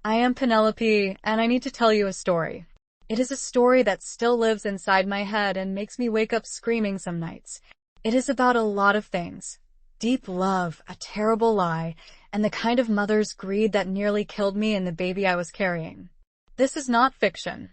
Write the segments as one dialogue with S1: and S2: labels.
S1: I am Penelope, and I need to tell you a story. It is a story that still lives inside my head and makes me wake up screaming some nights. It is about a lot of things. Deep love, a terrible lie, and the kind of mother's greed that nearly killed me and the baby I was carrying. This is not fiction.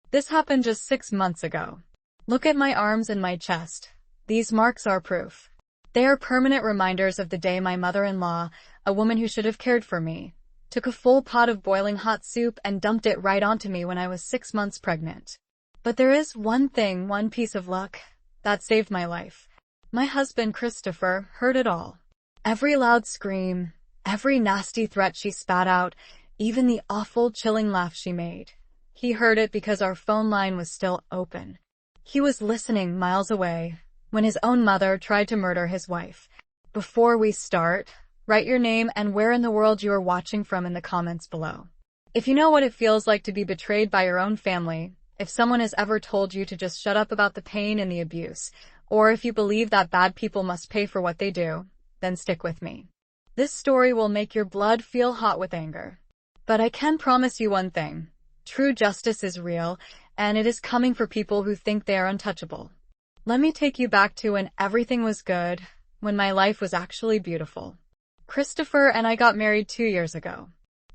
S1: This happened just 6 months ago. Look at my arms and my chest. These marks are proof. They are permanent reminders of the day my mother-in-law, a woman who should have cared for me, took a full pot of boiling hot soup and dumped it right onto me when I was 6 months pregnant. But there is one piece of luck, that saved my life. My husband, Christopher, heard it all. Every loud scream, every nasty threat she spat out, even the awful, chilling laugh she made. He heard it because our phone line was still open. He was listening miles away when his own mother tried to murder his wife. Before we start, write your name and where in the world you are watching from in the comments below. If you know what it feels like to be betrayed by your own family, if someone has ever told you to just shut up about the pain and the abuse, or if you believe that bad people must pay for what they do, then stick with me. This story will make your blood feel hot with anger. But I can promise you one thing. True justice is real, and it is coming for people who think they are untouchable. Let me take you back to when everything was good, when my life was actually beautiful. Christopher and I got married 2 years ago.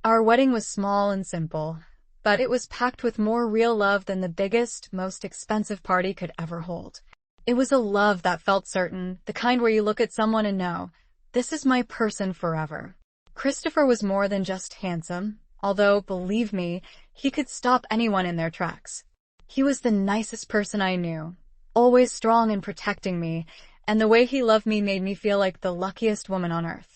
S1: Our wedding was small and simple, but it was packed with more real love than the biggest, most expensive party could ever hold. It was a love that felt certain, the kind where you look at someone and know, this is my person forever. Christopher was more than just handsome, although, believe me, he could stop anyone in their tracks. He was the nicest person I knew, always strong and protecting me, and the way he loved me made me feel like the luckiest woman on earth.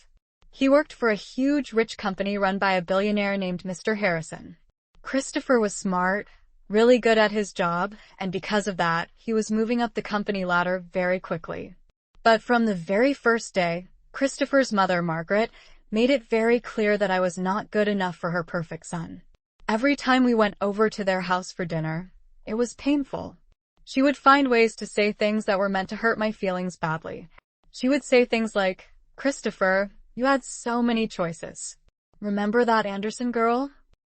S1: He worked for a huge, rich company run by a billionaire named Mr. Harrison. Christopher was smart, really good at his job, and because of that, he was moving up the company ladder very quickly. But from the very first day, Christopher's mother, Margaret, made it very clear that I was not good enough for her perfect son. Every time we went over to their house for dinner, it was painful. She would find ways to say things that were meant to hurt my feelings badly. She would say things like, Christopher, you had so many choices. Remember that Anderson girl?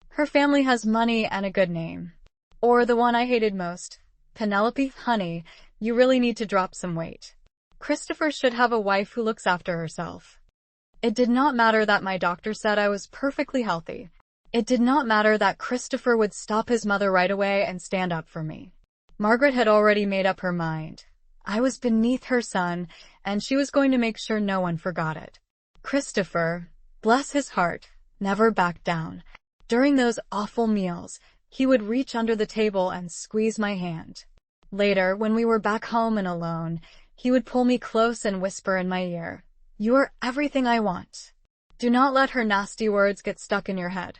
S1: Her family has money and a good name. Or the one I hated most, Penelope, honey, you really need to drop some weight. Christopher should have a wife who looks after herself. It did not matter that my doctor said I was perfectly healthy. It did not matter that Christopher would stop his mother right away and stand up for me. Margaret had already made up her mind. I was beneath her son, and she was going to make sure no one forgot it. Christopher, bless his heart, never backed down. During those awful meals, he would reach under the table and squeeze my hand. Later, when we were back home and alone, he would pull me close and whisper in my ear, "You are everything I want." Do not let her nasty words get stuck in your head.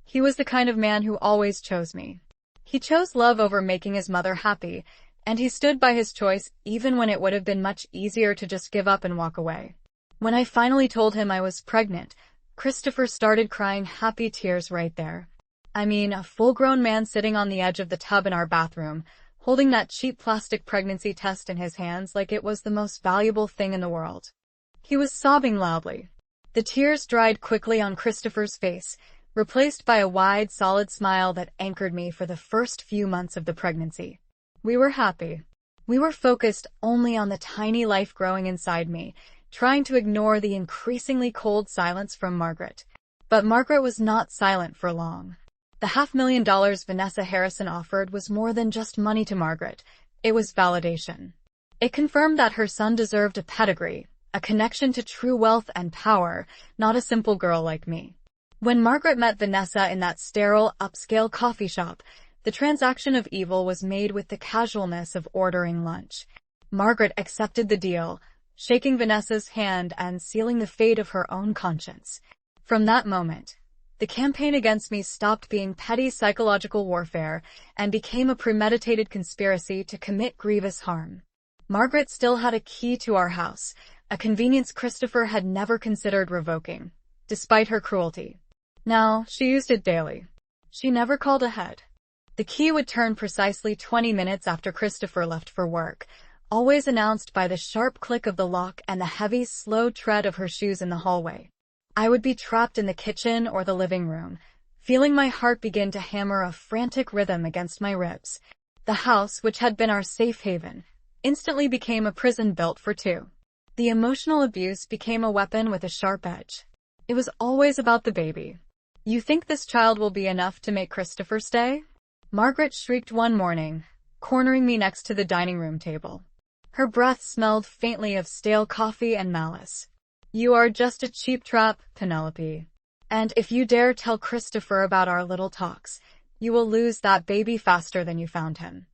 S1: He was the kind of man who always chose me. He chose love over making his mother happy, and he stood by his choice even when it would have been much easier to just give up and walk away. When I finally told him I was pregnant, Christopher started crying happy tears right there. I mean, a full-grown man sitting on the edge of the tub in our bathroom, holding that cheap plastic pregnancy test in his hands like it was the most valuable thing in the world. He was sobbing loudly. The tears dried quickly on Christopher's face, replaced by a wide, solid smile that anchored me for the first few months of the pregnancy. We were happy. We were focused only on the tiny life growing inside me, trying to ignore the increasingly cold silence from Margaret. But Margaret was not silent for long. The $500,000 Vanessa Harrison offered was more than just money to Margaret. It was validation. It confirmed that her son deserved a pedigree, a connection to true wealth and power, not a simple girl like me. When Margaret met Vanessa in that sterile, upscale coffee shop, the transaction of evil was made with the casualness of ordering lunch. Margaret accepted the deal, shaking Vanessa's hand and sealing the fate of her own conscience. From that moment, the campaign against me stopped being petty psychological warfare and became a premeditated conspiracy to commit grievous harm. Margaret still had a key to our house, a convenience Christopher had never considered revoking, despite her cruelty. Now, she used it daily. She never called ahead. The key would turn precisely 20 minutes after Christopher left for work, always announced by the sharp click of the lock and the heavy, slow tread of her shoes in the hallway. I would be trapped in the kitchen or the living room, feeling my heart begin to hammer a frantic rhythm against my ribs. The house, which had been our safe haven, instantly became a prison built for two. The emotional abuse became a weapon with a sharp edge. It was always about the baby. "You think this child will be enough to make Christopher stay?" Margaret shrieked one morning, cornering me next to the dining room table. Her breath smelled faintly of stale coffee and malice. "You are just a cheap trap, Penelope. And if you dare tell Christopher about our little talks, you will lose that baby faster than you found him."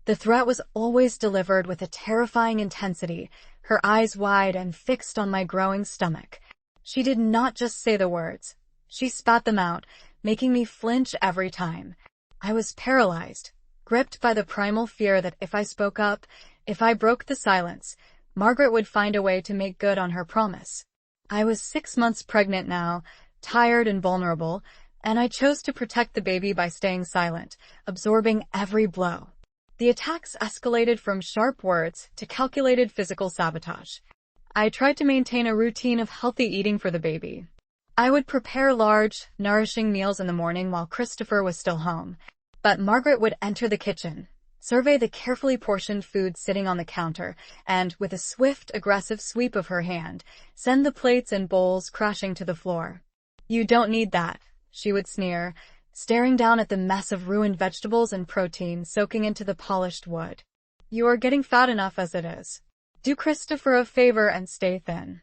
S1: The threat was always delivered with a terrifying intensity, her eyes wide and fixed on my growing stomach. She did not just say the words. She spat them out, making me flinch every time. I was paralyzed, gripped by the primal fear that if I spoke up, if I broke the silence, Margaret would find a way to make good on her promise. I was 6 months pregnant now, tired and vulnerable, and I chose to protect the baby by staying silent, absorbing every blow. The attacks escalated from sharp words to calculated physical sabotage. I tried to maintain a routine of healthy eating for the baby. I would prepare large, nourishing meals in the morning while Christopher was still home. But Margaret would enter the kitchen, survey the carefully portioned food sitting on the counter, and, with a swift, aggressive sweep of her hand, send the plates and bowls crashing to the floor. "You don't need that," she would sneer, staring down at the mess of ruined vegetables and protein soaking into the polished wood. "You are getting fat enough as it is. Do Christopher a favor and stay thin."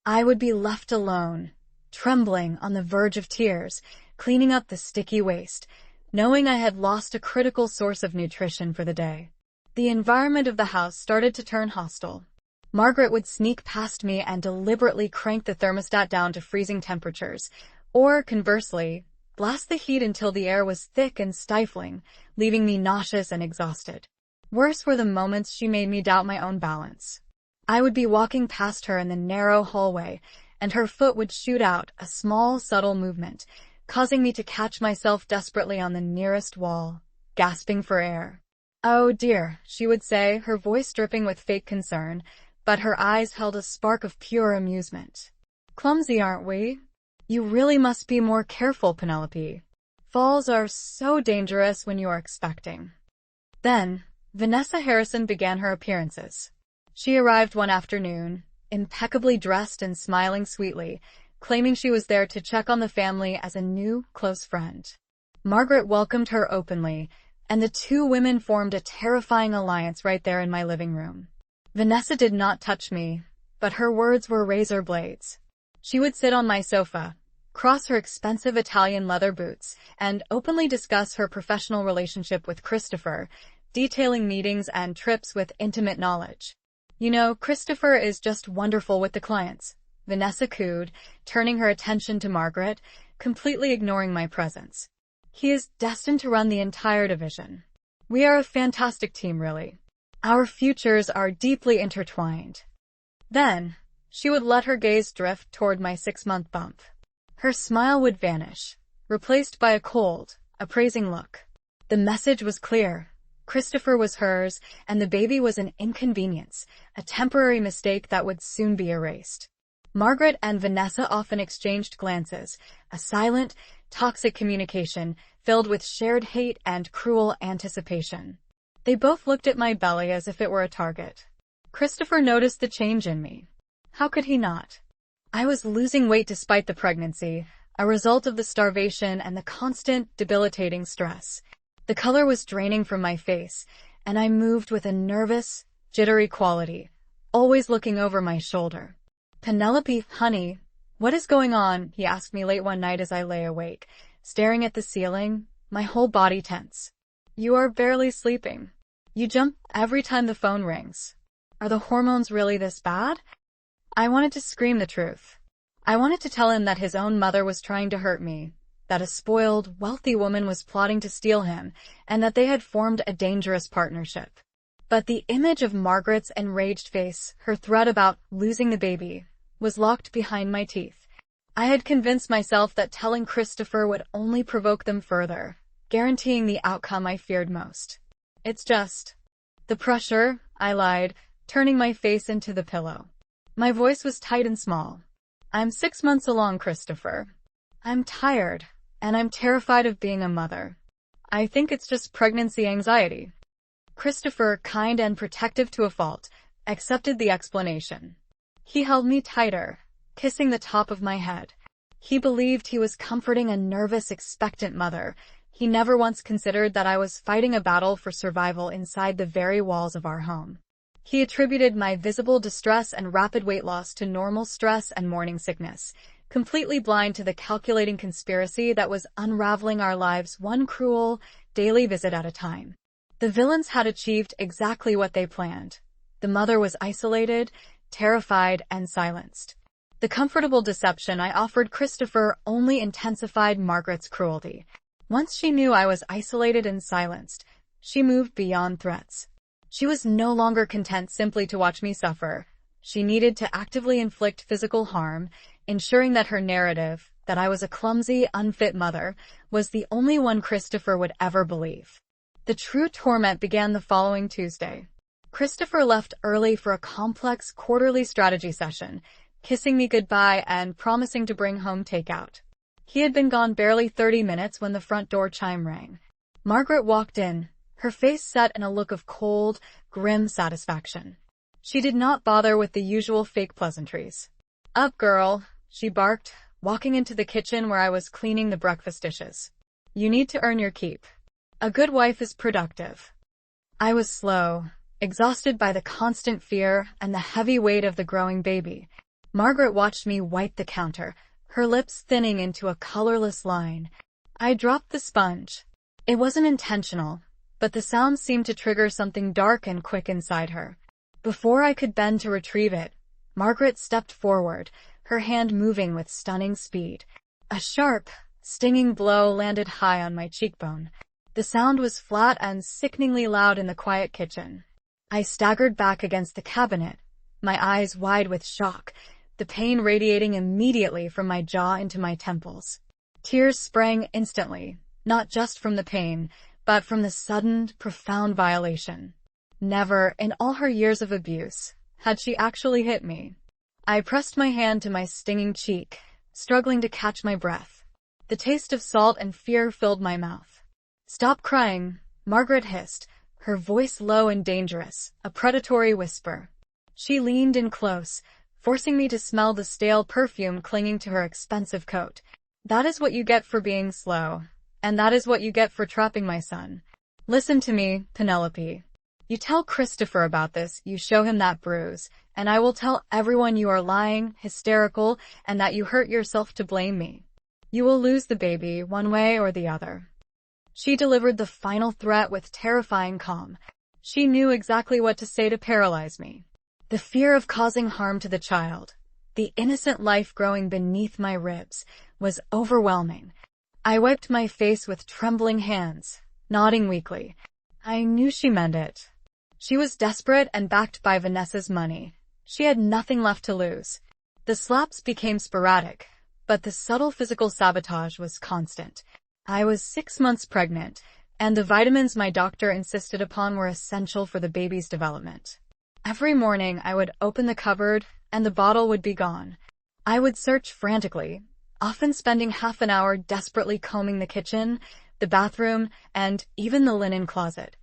S1: I would be left alone, trembling on the verge of tears, cleaning up the sticky waste, knowing I had lost a critical source of nutrition for the day. The environment of the house started to turn hostile. Margaret would sneak past me and deliberately crank the thermostat down to freezing temperatures, or, conversely, blast the heat until the air was thick and stifling, leaving me nauseous and exhausted. Worse were the moments she made me doubt my own balance. I would be walking past her in the narrow hallway, and her foot would shoot out, a small, subtle movement, causing me to catch myself desperately on the nearest wall, gasping for air. "Oh dear," she would say, her voice dripping with fake concern, but her eyes held a spark of pure amusement. "Clumsy, aren't we? You really must be more careful, Penelope. Falls are so dangerous when you are expecting." Then, Vanessa Harrison began her appearances. She arrived one afternoon, impeccably dressed and smiling sweetly, claiming she was there to check on the family as a new, close friend. Margaret welcomed her openly, and the two women formed a terrifying alliance right there in my living room. Vanessa did not touch me, but her words were razor blades. She would sit on my sofa, cross her expensive Italian leather boots, and openly discuss her professional relationship with Christopher, detailing meetings and trips with intimate knowledge. "You know, Christopher is just wonderful with the clients," Vanessa cooed, turning her attention to Margaret, completely ignoring my presence. "He is destined to run the entire division. We are a fantastic team, really. Our futures are deeply intertwined." Then, she would let her gaze drift toward my 6-month bump. Her smile would vanish, replaced by a cold, appraising look. The message was clear. Christopher was hers, and the baby was an inconvenience, a temporary mistake that would soon be erased. Margaret and Vanessa often exchanged glances, a silent, toxic communication filled with shared hate and cruel anticipation. They both looked at my belly as if it were a target. Christopher noticed the change in me. How could he not? I was losing weight despite the pregnancy, a result of the starvation and the constant, debilitating stress. The color was draining from my face, and I moved with a nervous, jittery quality, always looking over my shoulder. "Penelope, honey, what is going on?" he asked me late one night as I lay awake, staring at the ceiling, my whole body tense. "You are barely sleeping. You jump every time the phone rings. Are the hormones really this bad?" I wanted to scream the truth. I wanted to tell him that his own mother was trying to hurt me, that a spoiled, wealthy woman was plotting to steal him, and that they had formed a dangerous partnership. But the image of Margaret's enraged face, her threat about losing the baby, was locked behind my teeth. I had convinced myself that telling Christopher would only provoke them further, guaranteeing the outcome I feared most. "It's just the pressure," I lied, turning my face into the pillow. My voice was tight and small. "I'm 6 months along, Christopher. I'm tired, and I'm terrified of being a mother. I think it's just pregnancy anxiety." Christopher, kind and protective to a fault, accepted the explanation. He held me tighter, kissing the top of my head. He believed he was comforting a nervous, expectant mother. He never once considered that I was fighting a battle for survival inside the very walls of our home. He attributed my visible distress and rapid weight loss to normal stress and morning sickness, completely blind to the calculating conspiracy that was unraveling our lives one cruel, daily visit at a time. The villains had achieved exactly what they planned. The mother was isolated, terrified, and silenced. The comfortable deception I offered Christopher only intensified Margaret's cruelty. Once she knew I was isolated and silenced, she moved beyond threats. She was no longer content simply to watch me suffer. She needed to actively inflict physical harm, ensuring that her narrative, that I was a clumsy, unfit mother, was the only one Christopher would ever believe. The true torment began the following Tuesday. Christopher left early for a complex quarterly strategy session, kissing me goodbye and promising to bring home takeout. He had been gone barely 30 minutes when the front door chime rang. Margaret walked in, her face set in a look of cold, grim satisfaction. She did not bother with the usual fake pleasantries. "Up, girl," she barked, walking into the kitchen where I was cleaning the breakfast dishes. "You need to earn your keep. A good wife is productive." I was slow, exhausted by the constant fear and the heavy weight of the growing baby. Margaret watched me wipe the counter, her lips thinning into a colorless line. I dropped the sponge. It wasn't intentional, but the sound seemed to trigger something dark and quick inside her. Before I could bend to retrieve it, Margaret stepped forward, her hand moving with stunning speed. A sharp, stinging blow landed high on my cheekbone. The sound was flat and sickeningly loud in the quiet kitchen. I staggered back against the cabinet, my eyes wide with shock, the pain radiating immediately from my jaw into my temples. Tears sprang instantly, not just from the pain, but from the sudden, profound violation. Never, in all her years of abuse, had she actually hit me. I pressed my hand to my stinging cheek, struggling to catch my breath. The taste of salt and fear filled my mouth. "Stop crying," Margaret hissed, her voice low and dangerous, a predatory whisper. She leaned in close, forcing me to smell the stale perfume clinging to her expensive coat. "That is what you get for being slow, and that is what you get for trapping my son. Listen to me, Penelope. You tell Christopher about this, you show him that bruise, and I will tell everyone you are lying, hysterical, and that you hurt yourself to blame me. You will lose the baby, one way or the other." She delivered the final threat with terrifying calm. She knew exactly what to say to paralyze me. The fear of causing harm to the child, the innocent life growing beneath my ribs, was overwhelming. I wiped my face with trembling hands, nodding weakly. I knew she meant it. She was desperate and backed by Vanessa's money. She had nothing left to lose. The slaps became sporadic, but the subtle physical sabotage was constant. I was 6 months pregnant, and the vitamins my doctor insisted upon were essential for the baby's development. Every morning I would open the cupboard, and the bottle would be gone. I would search frantically, often spending half an hour desperately combing the kitchen, the bathroom, and even the linen closet.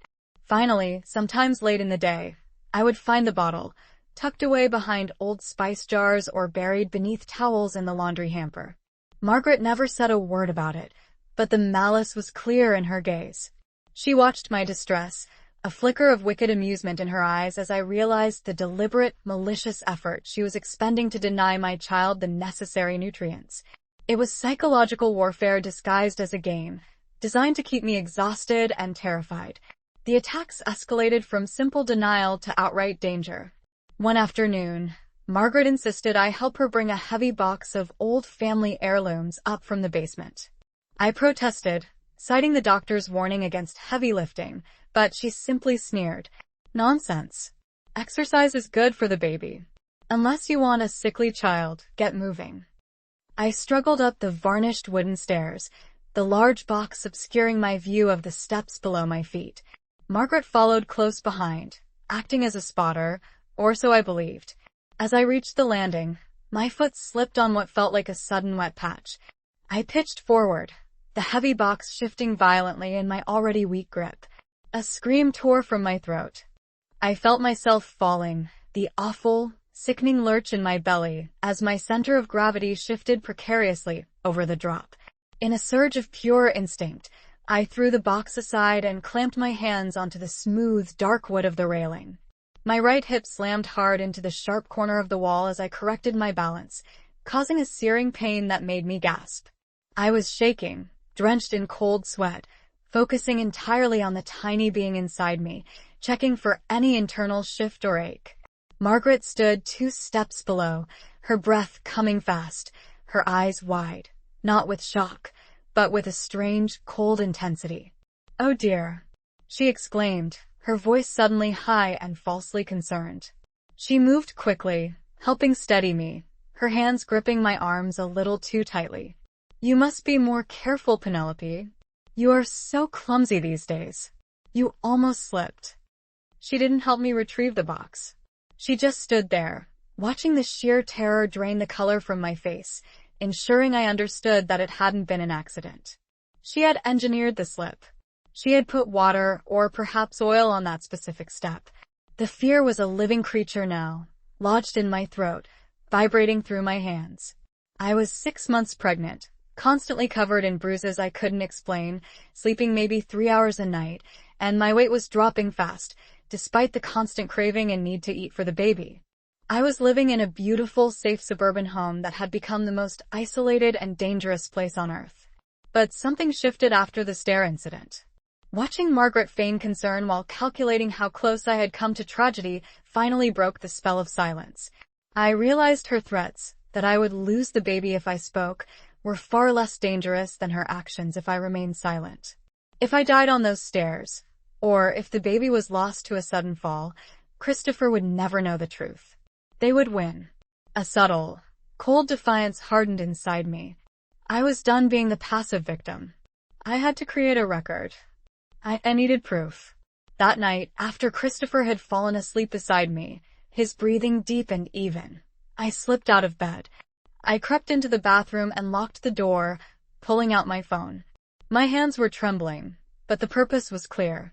S1: Finally, sometimes late in the day, I would find the bottle, tucked away behind old spice jars or buried beneath towels in the laundry hamper. Margaret never said a word about it, but the malice was clear in her gaze. She watched my distress, a flicker of wicked amusement in her eyes as I realized the deliberate, malicious effort she was expending to deny my child the necessary nutrients. It was psychological warfare disguised as a game, designed to keep me exhausted and terrified. The attacks escalated from simple denial to outright danger. One afternoon, Margaret insisted I help her bring a heavy box of old family heirlooms up from the basement. I protested, citing the doctor's warning against heavy lifting, but she simply sneered. "Nonsense. Exercise is good for the baby. Unless you want a sickly child, get moving." I struggled up the varnished wooden stairs, the large box obscuring my view of the steps below my feet. Margaret followed close behind, acting as a spotter, or so I believed. As I reached the landing, my foot slipped on what felt like a sudden wet patch. I pitched forward, the heavy box shifting violently in my already weak grip. A scream tore from my throat. I felt myself falling, the awful, sickening lurch in my belly as my center of gravity shifted precariously over the drop. In a surge of pure instinct, I threw the box aside and clamped my hands onto the smooth, dark wood of the railing. My right hip slammed hard into the sharp corner of the wall as I corrected my balance, causing a searing pain that made me gasp. I was shaking, drenched in cold sweat, focusing entirely on the tiny being inside me, checking for any internal shift or ache. Margaret stood 2 steps below, her breath coming fast, her eyes wide, not with shock, but with a strange, cold intensity. "Oh dear," she exclaimed, her voice suddenly high and falsely concerned. She moved quickly, helping steady me, her hands gripping my arms a little too tightly. "You must be more careful, Penelope. You are so clumsy these days. You almost slipped." She didn't help me retrieve the box. She just stood there, watching the sheer terror drain the color from my face, ensuring I understood that it hadn't been an accident. She had engineered the slip. She had put water or perhaps oil on that specific step. The fear was a living creature now, lodged in my throat, vibrating through my hands. I was 6 months pregnant, constantly covered in bruises I couldn't explain, sleeping maybe 3 hours a night, and my weight was dropping fast, despite the constant craving and need to eat for the baby. I was living in a beautiful, safe suburban home that had become the most isolated and dangerous place on earth. But something shifted after the stair incident. Watching Margaret feign concern while calculating how close I had come to tragedy finally broke the spell of silence. I realized her threats, that I would lose the baby if I spoke, were far less dangerous than her actions if I remained silent. If I died on those stairs, or if the baby was lost to a sudden fall, Christopher would never know the truth. They would win. A subtle, cold defiance hardened inside me. I was done being the passive victim. I had to create a record. I needed proof. That night, after Christopher had fallen asleep beside me, his breathing deep and even, I slipped out of bed. I crept into the bathroom and locked the door, pulling out my phone. My hands were trembling, but the purpose was clear.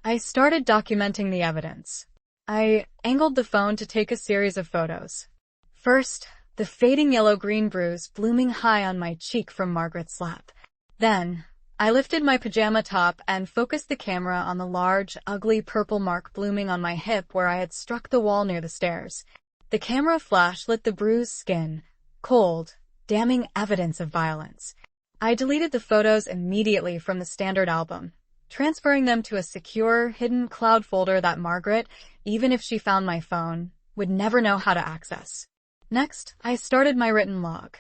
S1: I started documenting the evidence. I angled the phone to take a series of photos. First, the fading yellow-green bruise blooming high on my cheek from Margaret's slap. Then, I lifted my pajama top and focused the camera on the large, ugly purple mark blooming on my hip where I had struck the wall near the stairs. The camera flash lit the bruised skin, cold, damning evidence of violence. I deleted the photos immediately from the standard album, transferring them to a secure, hidden cloud folder that Margaret, even if she found my phone, would never know how to access. Next, I started my written log.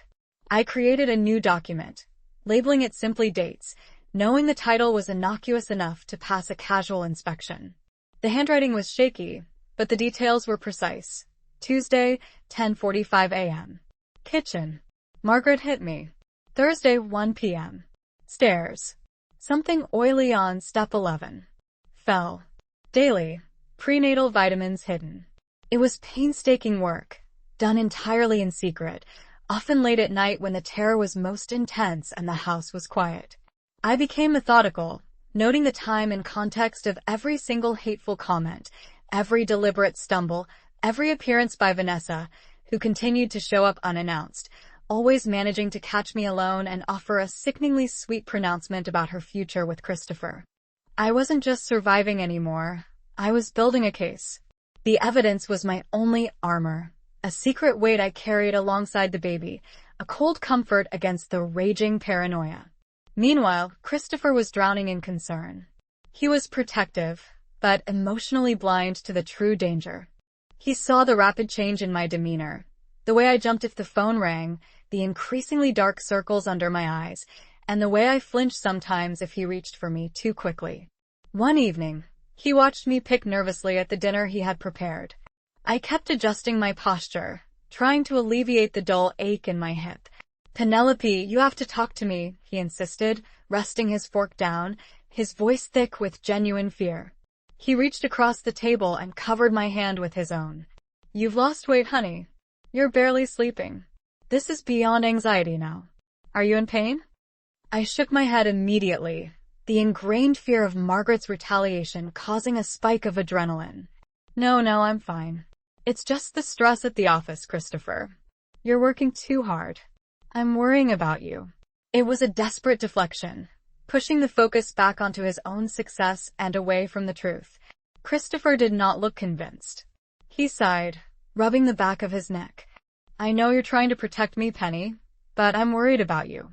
S1: I created a new document, labeling it simply dates, knowing the title was innocuous enough to pass a casual inspection. The handwriting was shaky, but the details were precise. Tuesday, 10:45 a.m. Kitchen. Margaret hit me. Thursday, 1 p.m. Stairs. Something oily on step 11. Fell. Daily. Prenatal vitamins hidden. It was painstaking work, done entirely in secret, often late at night when the terror was most intense and the house was quiet. I became methodical, noting the time and context of every single hateful comment, every deliberate stumble, every appearance by Vanessa, who continued to show up unannounced, always managing to catch me alone and offer a sickeningly sweet pronouncement about her future with Christopher. I wasn't just surviving anymore, I was building a case. The evidence was my only armor, a secret weight I carried alongside the baby, a cold comfort against the raging paranoia. Meanwhile, Christopher was drowning in concern. He was protective, but emotionally blind to the true danger. He saw the rapid change in my demeanor, the way I jumped if the phone rang, the increasingly dark circles under my eyes, and the way I flinched sometimes if he reached for me too quickly. One evening, he watched me pick nervously at the dinner he had prepared. I kept adjusting my posture, trying to alleviate the dull ache in my hip. "Penelope, you have to talk to me," he insisted, resting his fork down, his voice thick with genuine fear. He reached across the table and covered my hand with his own. "You've lost weight, honey. You're barely sleeping. This is beyond anxiety now. Are you in pain?" I shook my head immediately, the ingrained fear of Margaret's retaliation causing a spike of adrenaline. No, I'm fine. It's just the stress at the office, Christopher. You're working too hard. I'm worrying about you. It was a desperate deflection, pushing the focus back onto his own success and away from the truth. Christopher did not look convinced. He sighed, rubbing the back of his neck. I know you're trying to protect me, Penny, but I'm worried about you.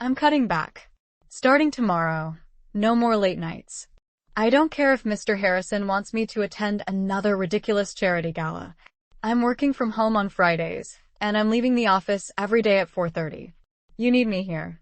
S1: I'm cutting back. Starting tomorrow, no more late nights. I don't care if Mr. Harrison wants me to attend another ridiculous charity gala. I'm working from home on Fridays, and I'm leaving the office every day at 4:30. You need me here.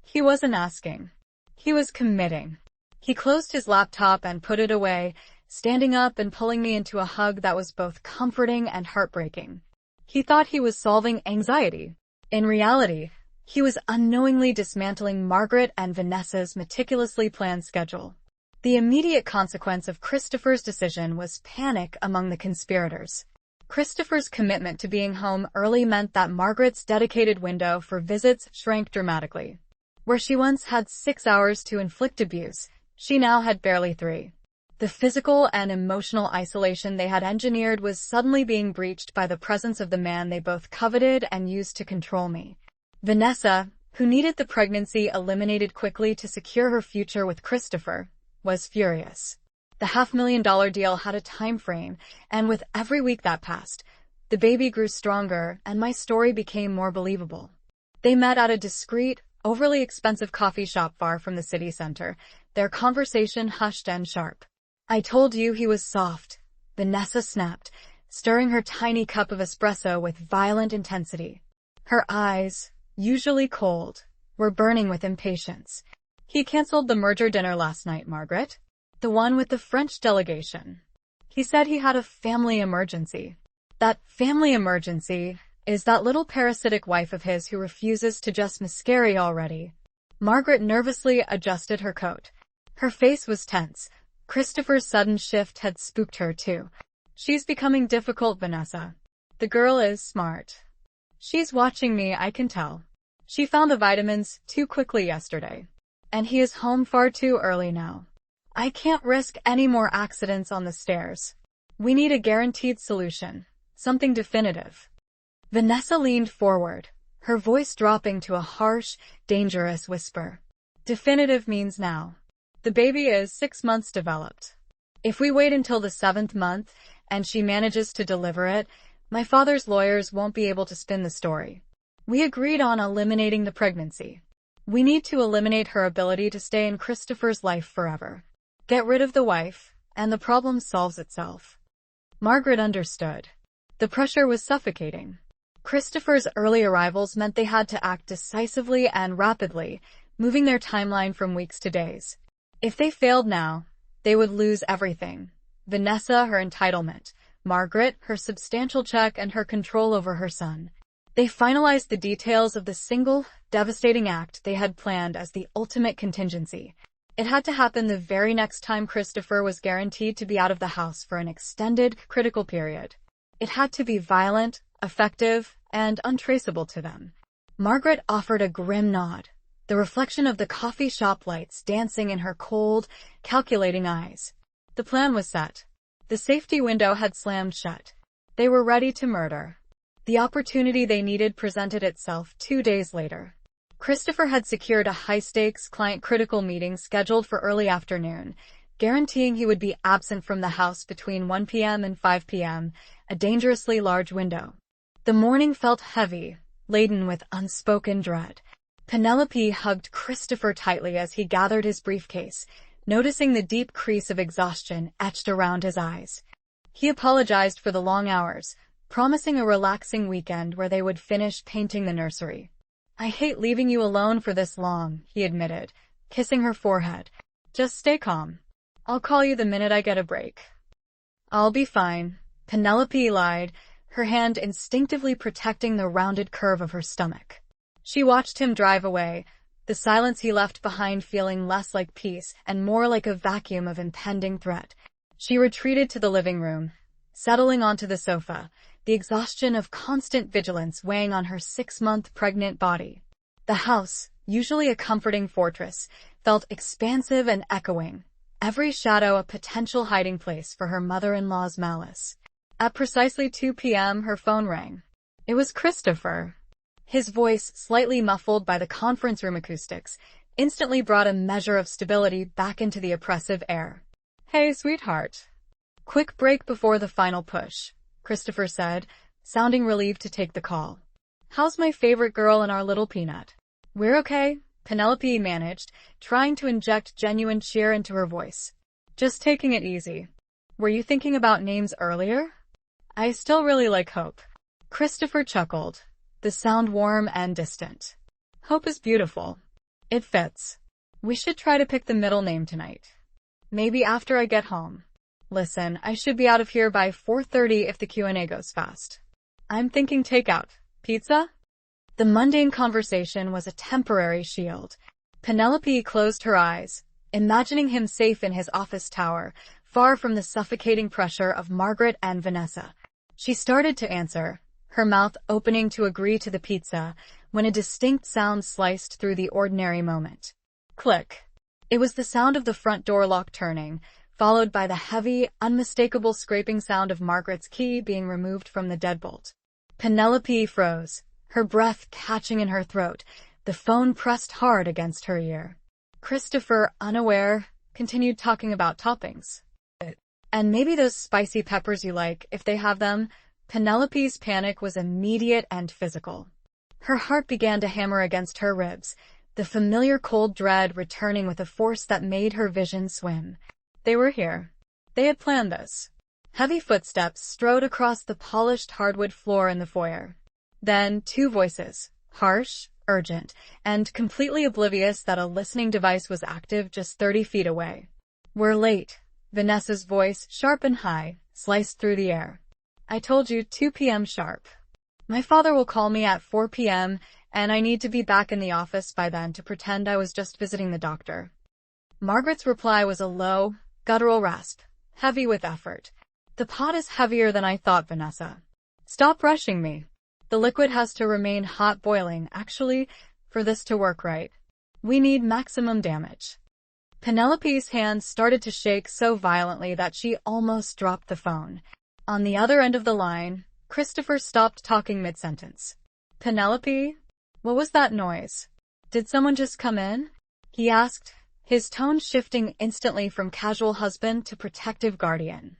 S1: He wasn't asking. He was committing. He closed his laptop and put it away, standing up and pulling me into a hug that was both comforting and heartbreaking. He thought he was solving anxiety. In reality, he was unknowingly dismantling Margaret and Vanessa's meticulously planned schedule. The immediate consequence of Christopher's decision was panic among the conspirators. Christopher's commitment to being home early meant that Margaret's dedicated window for visits shrank dramatically. Where she once had 6 hours to inflict abuse, she now had barely 3. The physical and emotional isolation they had engineered was suddenly being breached by the presence of the man they both coveted and used to control me. Vanessa, who needed the pregnancy eliminated quickly to secure her future with Christopher, was furious. The $500,000 deal had a time frame, and with every week that passed, the baby grew stronger and my story became more believable. They met at a discreet, overly expensive coffee shop far from the city center, their conversation hushed and sharp. I told you he was soft, Vanessa snapped, stirring her tiny cup of espresso with violent intensity. Her eyes, usually cold, were burning with impatience. He canceled the merger dinner last night, Margaret. The one with the French delegation. He said he had a family emergency. That family emergency is that little parasitic wife of his who refuses to just miscarry already. Margaret nervously adjusted her coat. Her face was tense. Christopher's sudden shift had spooked her too. She's becoming difficult, Vanessa. The girl is smart. She's watching me, I can tell. She found the vitamins too quickly yesterday. And he is home far too early now. I can't risk any more accidents on the stairs. We need a guaranteed solution. Something definitive. Vanessa leaned forward, her voice dropping to a harsh, dangerous whisper. Definitive means now. The baby is 6 months developed. If we wait until the 7th month, and she manages to deliver it, my father's lawyers won't be able to spin the story. We agreed on eliminating the pregnancy. We need to eliminate her ability to stay in Christopher's life forever. Get rid of the wife, and the problem solves itself. Margaret understood. The pressure was suffocating. Christopher's early arrivals meant they had to act decisively and rapidly, moving their timeline from weeks to days. If they failed now, they would lose everything. Vanessa, her entitlement, Margaret, her substantial check, and her control over her son. They finalized the details of the single, devastating act they had planned as the ultimate contingency. It had to happen the very next time Christopher was guaranteed to be out of the house for an extended, critical period. It had to be violent, effective, and untraceable to them. Margaret offered a grim nod, the reflection of the coffee shop lights dancing in her cold, calculating eyes. The plan was set. The safety window had slammed shut. They were ready to murder. The opportunity they needed presented itself 2 days later. Christopher had secured a high-stakes, client-critical meeting scheduled for early afternoon, guaranteeing he would be absent from the house between 1 p.m. and 5 p.m., a dangerously large window. The morning felt heavy, laden with unspoken dread. Penelope hugged Christopher tightly as he gathered his briefcase, noticing the deep crease of exhaustion etched around his eyes. He apologized for the long hours, promising a relaxing weekend where they would finish painting the nursery. I hate leaving you alone for this long, he admitted, kissing her forehead. Just stay calm. I'll call you the minute I get a break. I'll be fine, Penelope lied, her hand instinctively protecting the rounded curve of her stomach. She watched him drive away, the silence he left behind feeling less like peace and more like a vacuum of impending threat. She retreated to the living room, settling onto the sofa, the exhaustion of constant vigilance weighing on her 6-month pregnant body. The house, usually a comforting fortress, felt expansive and echoing, every shadow a potential hiding place for her mother-in-law's malice. At precisely 2 p.m., her phone rang. It was Christopher. His voice, slightly muffled by the conference room acoustics, instantly brought a measure of stability back into the oppressive air. "Hey, sweetheart." "Quick break before the final push," Christopher said, sounding relieved to take the call. "How's my favorite girl and our little peanut?" "We're okay," Penelope managed, trying to inject genuine cheer into her voice. "Just taking it easy. Were you thinking about names earlier?" "I still really like Hope." Christopher chuckled, the sound warm and distant. "Hope is beautiful. It fits. We should try to pick the middle name tonight. Maybe after I get home. Listen, I should be out of here by 4:30 if the Q&A goes fast. I'm thinking takeout. Pizza?" The mundane conversation was a temporary shield. Penelope closed her eyes, imagining him safe in his office tower, far from the suffocating pressure of Margaret and Vanessa. She started to answer, her mouth opening to agree to the pizza, when a distinct sound sliced through the ordinary moment. Click. It was the sound of the front door lock turning, followed by the heavy, unmistakable scraping sound of Margaret's key being removed from the deadbolt. Penelope froze, her breath catching in her throat, the phone pressed hard against her ear. Christopher, unaware, continued talking about toppings. "And maybe those spicy peppers you like, if they have them." Penelope's panic was immediate and physical. Her heart began to hammer against her ribs, the familiar cold dread returning with a force that made her vision swim. They were here. They had planned this. Heavy footsteps strode across the polished hardwood floor in the foyer. Then 2 voices, harsh, urgent, and completely oblivious that a listening device was active just 30 feet away. "We're late." Vanessa's voice, sharp and high, sliced through the air. "I told you 2 p.m. sharp. My father will call me at 4 p.m., and I need to be back in the office by then to pretend I was just visiting the doctor." Margaret's reply was a low, guttural rasp, heavy with effort. "The pot is heavier than I thought, Vanessa. Stop rushing me. The liquid has to remain hot boiling, actually, for this to work right. We need maximum damage." Penelope's hands started to shake so violently that she almost dropped the phone. On the other end of the line, Christopher stopped talking mid-sentence. "Penelope? What was that noise? Did someone just come in?" he asked, his tone shifting instantly from casual husband to protective guardian.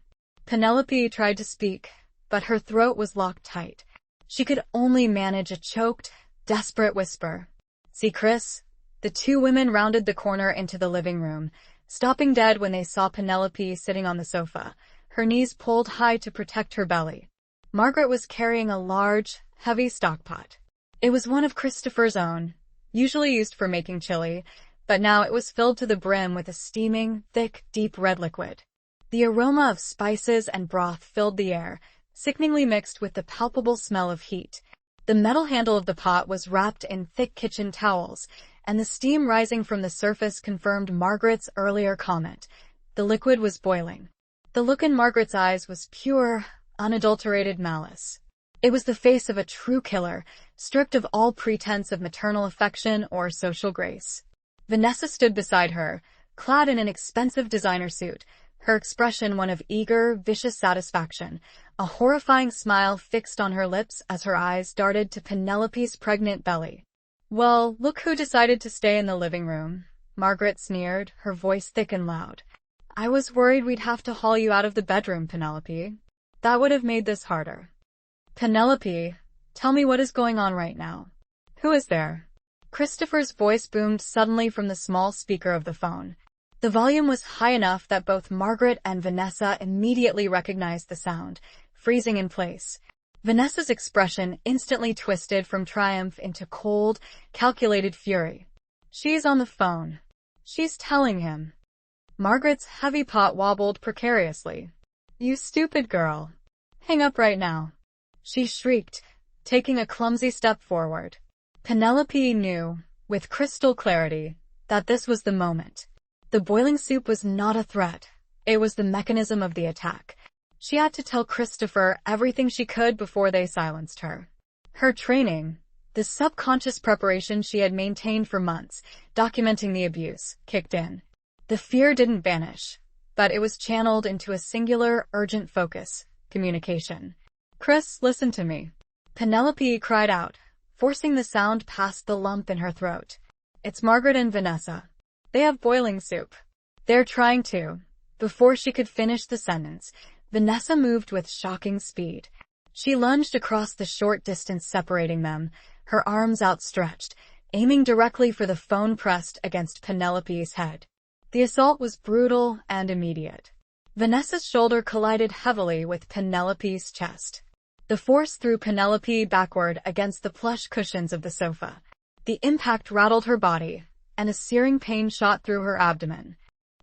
S1: Penelope tried to speak, but her throat was locked tight. She could only manage a choked, desperate whisper. "See Chris?" The 2 women rounded the corner into the living room, stopping dead when they saw Penelope sitting on the sofa, her knees pulled high to protect her belly. Margaret was carrying a large, heavy stockpot. It was one of Christopher's own, usually used for making chili, but now it was filled to the brim with a steaming, thick, deep red liquid. The aroma of spices and broth filled the air, sickeningly mixed with the palpable smell of heat. The metal handle of the pot was wrapped in thick kitchen towels, and the steam rising from the surface confirmed Margaret's earlier comment. The liquid was boiling. The look in Margaret's eyes was pure, unadulterated malice. It was the face of a true killer, stripped of all pretense of maternal affection or social grace. Vanessa stood beside her, clad in an expensive designer suit, her expression one of eager, vicious satisfaction, a horrifying smile fixed on her lips as her eyes darted to Penelope's pregnant belly. "Well, look who decided to stay in the living room," Margaret sneered, her voice thick and loud. "I was worried we'd have to haul you out of the bedroom, Penelope. That would have made this harder." "Penelope, tell me what is going on right now. Who is there?" Christopher's voice boomed suddenly from the small speaker of the phone. The volume was high enough that both Margaret and Vanessa immediately recognized the sound, freezing in place. Vanessa's expression instantly twisted from triumph into cold, calculated fury. "She's on the phone. She's telling him." Margaret's heavy pot wobbled precariously. "You stupid girl. Hang up right now," she shrieked, taking a clumsy step forward. Penelope knew, with crystal clarity, that this was the moment. The boiling soup was not a threat. It was the mechanism of the attack. She had to tell Christopher everything she could before they silenced her. Her training, The subconscious preparation she had maintained for months, documenting the abuse, kicked in. The fear didn't vanish, but it was channeled into a singular, urgent focus: communication. "Chris, listen to me." Penelope cried out, forcing the sound past the lump in her throat. "It's Margaret and Vanessa. They have boiling soup. They're trying to." Before she could finish the sentence, Vanessa moved with shocking speed. She lunged across the short distance separating them, her arms outstretched, aiming directly for the phone pressed against Penelope's head. The assault was brutal and immediate. Vanessa's shoulder collided heavily with Penelope's chest. The force threw Penelope backward against the plush cushions of the sofa. The impact rattled her body, and a searing pain shot through her abdomen.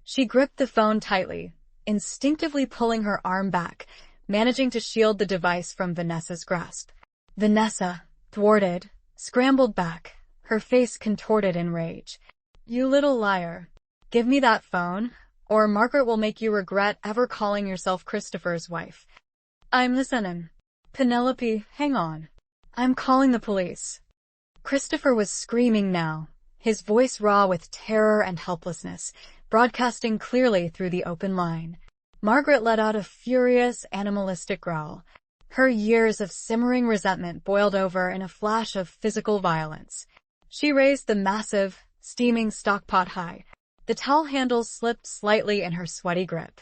S1: She gripped the phone tightly, instinctively pulling her arm back, managing to shield the device from Vanessa's grasp. Vanessa, thwarted, scrambled back, her face contorted in rage. "You little liar. Give me that phone, or Margaret will make you regret ever calling yourself Christopher's wife." "I'm listening." "Penelope, hang on. I'm calling the police." Christopher was screaming now, his voice raw with terror and helplessness, broadcasting clearly through the open line. Margaret let out a furious, animalistic growl. Her years of simmering resentment boiled over in a flash of physical violence. She raised the massive, steaming stockpot high. The towel handles slipped slightly in her sweaty grip.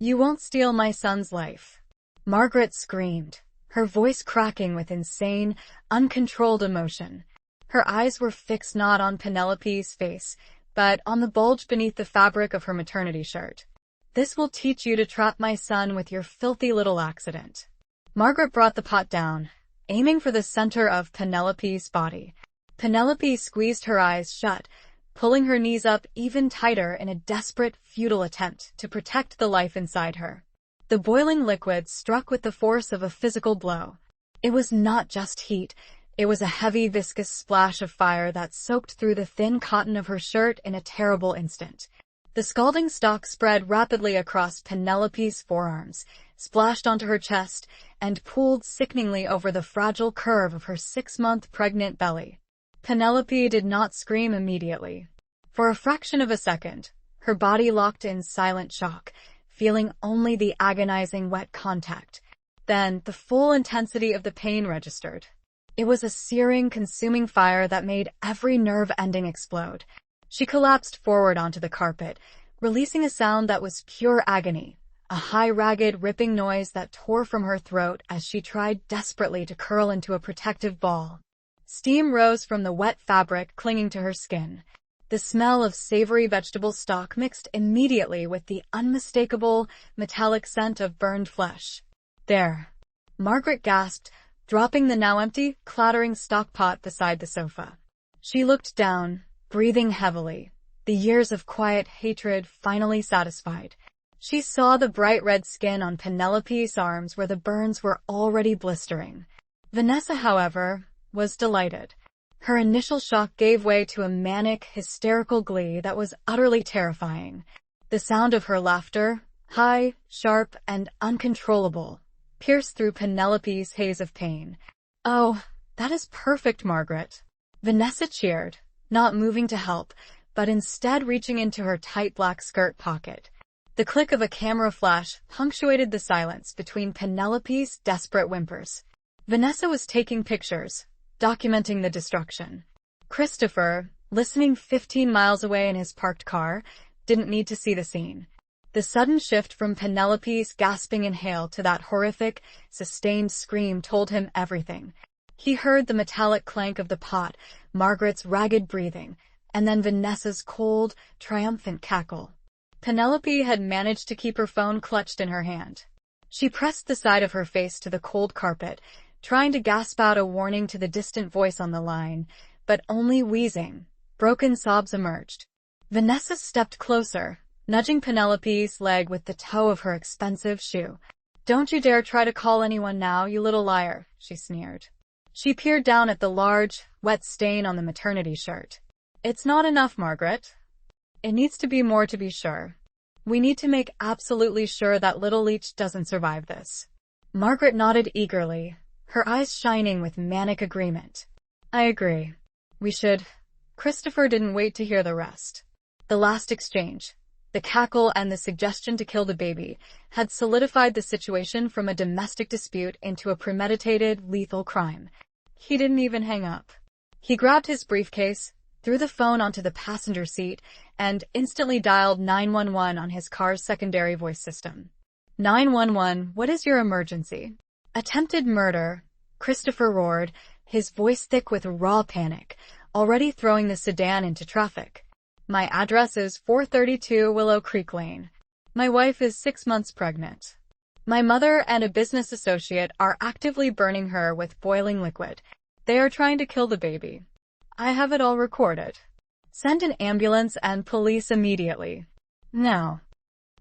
S1: "You won't steal my son's life." Margaret screamed, her voice cracking with insane, uncontrolled emotion. Her eyes were fixed not on Penelope's face, but on the bulge beneath the fabric of her maternity shirt. "This will teach you to trap my son with your filthy little accident." Margaret brought the pot down, aiming for the center of Penelope's body. Penelope squeezed her eyes shut, pulling her knees up even tighter in a desperate, futile attempt to protect the life inside her. The boiling liquid struck with the force of a physical blow. It was not just heat. It was a heavy, viscous splash of fire that soaked through the thin cotton of her shirt in a terrible instant. The scalding stock spread rapidly across Penelope's forearms, splashed onto her chest, and pooled sickeningly over the fragile curve of her 6-month pregnant belly. Penelope did not scream immediately. For a fraction of a second, her body locked in silent shock, feeling only the agonizing wet contact. Then, the full intensity of the pain registered. It was a searing, consuming fire that made every nerve ending explode. She collapsed forward onto the carpet, releasing a sound that was pure agony, a high, ragged, ripping noise that tore from her throat as she tried desperately to curl into a protective ball. Steam rose from the wet fabric clinging to her skin. The smell of savory vegetable stock mixed immediately with the unmistakable, metallic scent of burned flesh. "There," Margaret gasped, dropping the now empty, clattering stockpot beside the sofa. She looked down, breathing heavily, the years of quiet hatred finally satisfied. She saw the bright red skin on Penelope's arms where the burns were already blistering. Vanessa, however, was delighted. Her initial shock gave way to a manic, hysterical glee that was utterly terrifying. The sound of her laughter, high, sharp, and uncontrollable, pierced through Penelope's haze of pain. "Oh, that is perfect, Margaret." Vanessa cheered, not moving to help, but instead reaching into her tight black skirt pocket. The click of a camera flash punctuated the silence between Penelope's desperate whimpers. Vanessa was taking pictures, documenting the destruction. Christopher, listening 15 miles away in his parked car, didn't need to see the scene. The sudden shift from Penelope's gasping inhale to that horrific, sustained scream told him everything. He heard the metallic clank of the pot, Margaret's ragged breathing, and then Vanessa's cold, triumphant cackle. Penelope had managed to keep her phone clutched in her hand. She pressed the side of her face to the cold carpet, trying to gasp out a warning to the distant voice on the line, but only wheezing, broken sobs emerged. Vanessa stepped closer, nudging Penelope's leg with the toe of her expensive shoe. "Don't you dare try to call anyone now, you little liar," she sneered. She peered down at the large, wet stain on the maternity shirt. "It's not enough, Margaret. It needs to be more to be sure. We need to make absolutely sure that little leech doesn't survive this." Margaret nodded eagerly, her eyes shining with manic agreement. I agree. We should. Christopher didn't wait to hear the rest. The last exchange, the cackle and the suggestion to kill the baby, had solidified the situation from a domestic dispute into a premeditated, lethal crime. He didn't even hang up. He grabbed his briefcase, threw the phone onto the passenger seat, and instantly dialed 911 on his car's secondary voice system. 911, what is your emergency? Attempted murder, Christopher roared, his voice thick with raw panic, already throwing the sedan into traffic. My address is 432 Willow Creek Lane. My wife is 6 months pregnant. My mother and a business associate are actively burning her with boiling liquid. They are trying to kill the baby. I have it all recorded. Send an ambulance and police immediately. Now.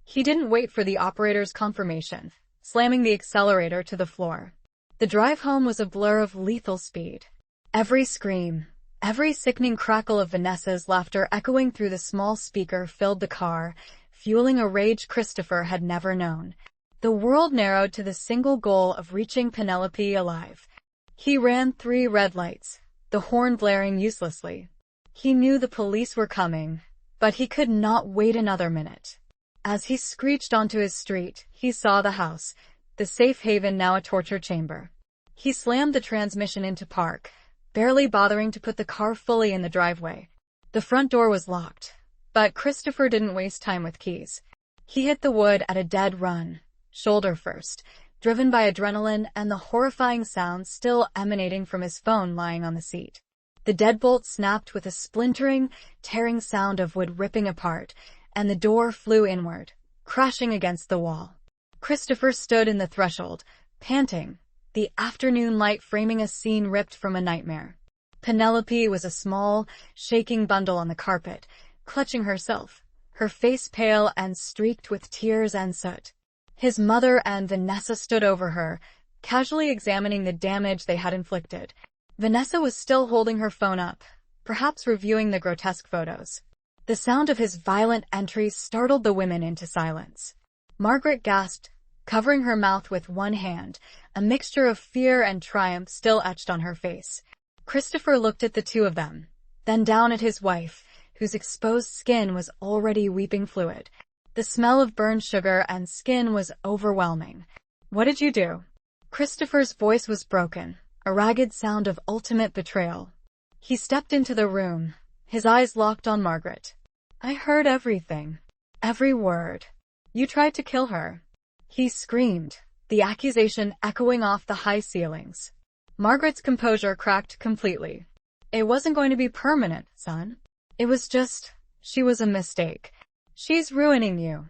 S1: He didn't wait for the operator's confirmation, slamming the accelerator to the floor. The drive home was a blur of lethal speed. Every scream, every sickening crackle of Vanessa's laughter echoing through the small speaker filled the car, fueling a rage Christopher had never known. The world narrowed to the single goal of reaching Penelope alive. He ran 3 red lights, the horn blaring uselessly. He knew the police were coming, but he could not wait another minute. As he screeched onto his street, he saw the house, the safe haven now a torture chamber. He slammed the transmission into park, barely bothering to put the car fully in the driveway. The front door was locked, but Christopher didn't waste time with keys. He hit the wood at a dead run, shoulder first, driven by adrenaline and the horrifying sound still emanating from his phone lying on the seat. The deadbolt snapped with a splintering, tearing sound of wood ripping apart, and the door flew inward, crashing against the wall. Christopher stood in the threshold, panting, the afternoon light framing a scene ripped from a nightmare. Penelope was a small, shaking bundle on the carpet, clutching herself, her face pale and streaked with tears and soot. His mother and Vanessa stood over her, casually examining the damage they had inflicted. Vanessa was still holding her phone up, perhaps reviewing the grotesque photos. The sound of his violent entry startled the women into silence. Margaret gasped, covering her mouth with one hand, a mixture of fear and triumph still etched on her face. Christopher looked at the two of them, then down at his wife, whose exposed skin was already weeping fluid. The smell of burned sugar and skin was overwhelming. What did you do? Christopher's voice was broken, a ragged sound of ultimate betrayal. He stepped into the room, his eyes locked on Margaret. I heard everything. Every word. You tried to kill her. He screamed, the accusation echoing off the high ceilings. Margaret's composure cracked completely. It wasn't going to be permanent, son. It was just, she was a mistake. She's ruining you.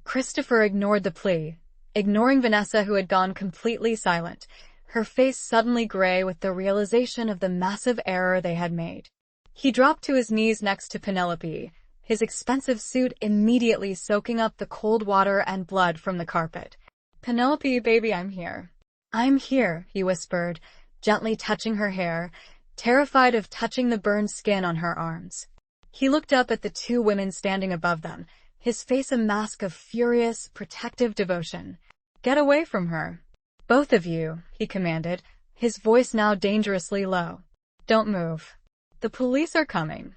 S1: Christopher ignored the plea, ignoring Vanessa who had gone completely silent, her face suddenly gray with the realization of the massive error they had made. He dropped to his knees next to Penelope, his expensive suit immediately soaking up the cold water and blood from the carpet. Penelope, baby, I'm here. I'm here, he whispered, gently touching her hair, terrified of touching the burned skin on her arms. He looked up at the two women standing above them, his face a mask of furious, protective devotion. Get away from her. Both of you, he commanded, his voice now dangerously low. Don't move. The police are coming.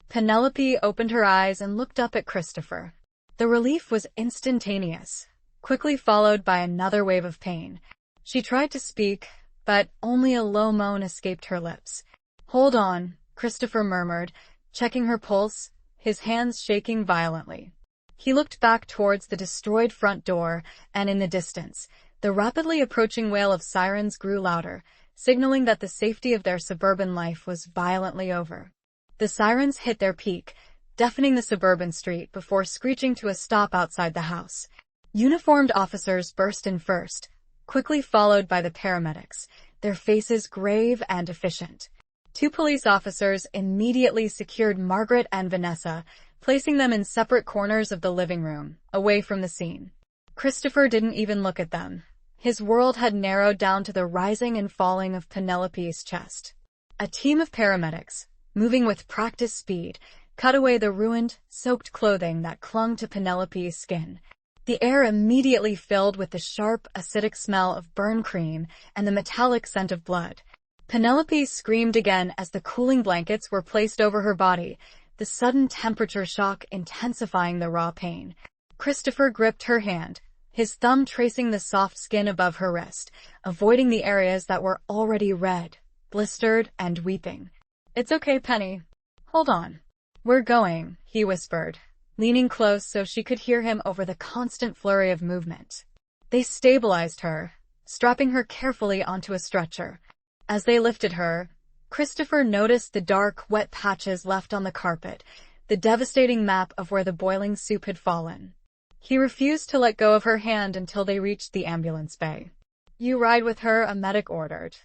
S1: Penelope opened her eyes and looked up at Christopher. The relief was instantaneous, quickly followed by another wave of pain. She tried to speak, but only a low moan escaped her lips. Hold on, Christopher murmured, checking her pulse, his hands shaking violently. He looked back towards the destroyed front door, and in the distance, the rapidly approaching wail of sirens grew louder, signaling that the safety of their suburban life was violently over. The sirens hit their peak, deafening the suburban street before screeching to a stop outside the house. Uniformed officers burst in first, quickly followed by the paramedics, their faces grave and efficient. Two police officers immediately secured Margaret and Vanessa, placing them in separate corners of the living room, away from the scene. Christopher didn't even look at them. His world had narrowed down to the rising and falling of Penelope's chest. A team of paramedics, moving with practiced speed, cut away the ruined, soaked clothing that clung to Penelope's skin. The air immediately filled with the sharp, acidic smell of burned cream and the metallic scent of blood. Penelope screamed again as the cooling blankets were placed over her body, the sudden temperature shock intensifying the raw pain. Christopher gripped her hand, his thumb tracing the soft skin above her wrist, avoiding the areas that were already red, blistered, and weeping. "It's okay, Penny. Hold on. We're going," he whispered, leaning close so she could hear him over the constant flurry of movement. They stabilized her, strapping her carefully onto a stretcher. As they lifted her, Christopher noticed the dark, wet patches left on the carpet, the devastating map of where the boiling soup had fallen. He refused to let go of her hand until they reached the ambulance bay. "You ride with her," a medic ordered.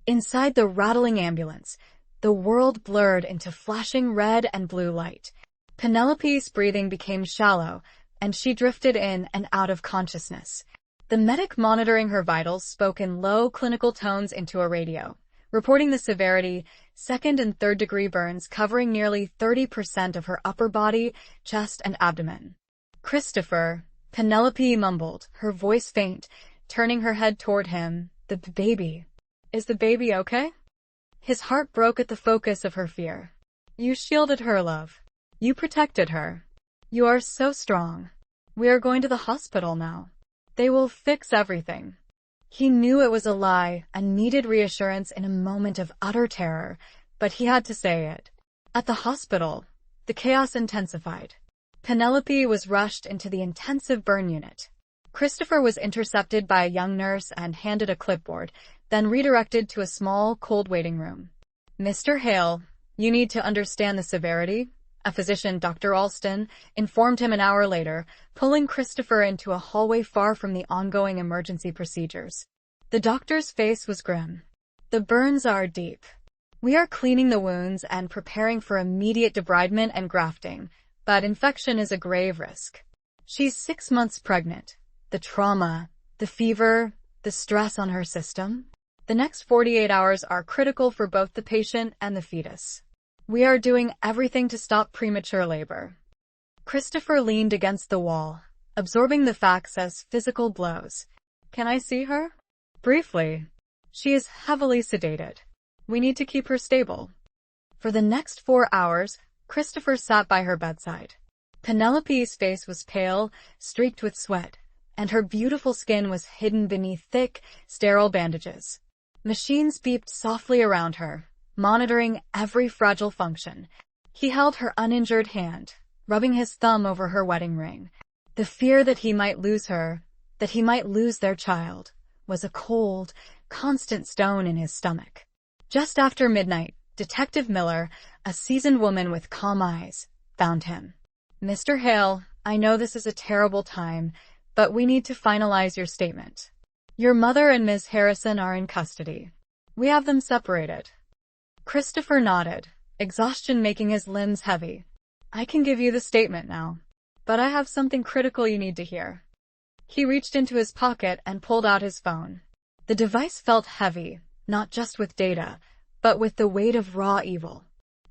S1: Inside the rattling ambulance, the world blurred into flashing red and blue light. Penelope's breathing became shallow, and she drifted in and out of consciousness. The medic monitoring her vitals spoke in low, clinical tones into a radio, reporting the severity, second and third degree burns covering nearly 30% of her upper body, chest, and abdomen. "Christopher," Penelope mumbled, her voice faint, turning her head toward him. "The baby. Is the baby okay?" His heart broke at the focus of her fear. "You shielded her, love. You protected her. You are so strong. We are going to the hospital now. They will fix everything." He knew it was a lie and needed reassurance in a moment of utter terror, but he had to say it. At the hospital, the chaos intensified. Penelope was rushed into the intensive burn unit. Christopher was intercepted by a young nurse and handed a clipboard, then redirected to a small, cold waiting room. "Mr. Hale, you need to understand the severity," a physician, Dr. Alston, informed him an hour later, pulling Christopher into a hallway far from the ongoing emergency procedures. The doctor's face was grim. "The burns are deep. We are cleaning the wounds and preparing for immediate debridement and grafting, but infection is a grave risk. She's 6 months pregnant. The trauma, the fever, the stress on her system. The next 48 hours are critical for both the patient and the fetus. We are doing everything to stop premature labor." Christopher leaned against the wall, absorbing the facts as physical blows. "Can I see her?" "Briefly. She is heavily sedated. We need to keep her stable." For the next 4 hours, Christopher sat by her bedside. Penelope's face was pale, streaked with sweat, and her beautiful skin was hidden beneath thick, sterile bandages. Machines beeped softly around her, monitoring every fragile function. He held her uninjured hand, rubbing his thumb over her wedding ring. The fear that he might lose her, that he might lose their child, was a cold, constant stone in his stomach. Just after midnight, Detective Miller, a seasoned woman with calm eyes, found him. "Mr. Hale, I know this is a terrible time, but we need to finalize your statement. Your mother and Ms. Harrison are in custody. We have them separated." Christopher nodded, exhaustion making his limbs heavy. "I can give you the statement now, but I have something critical you need to hear." He reached into his pocket and pulled out his phone. The device felt heavy, not just with data, but with the weight of raw evil.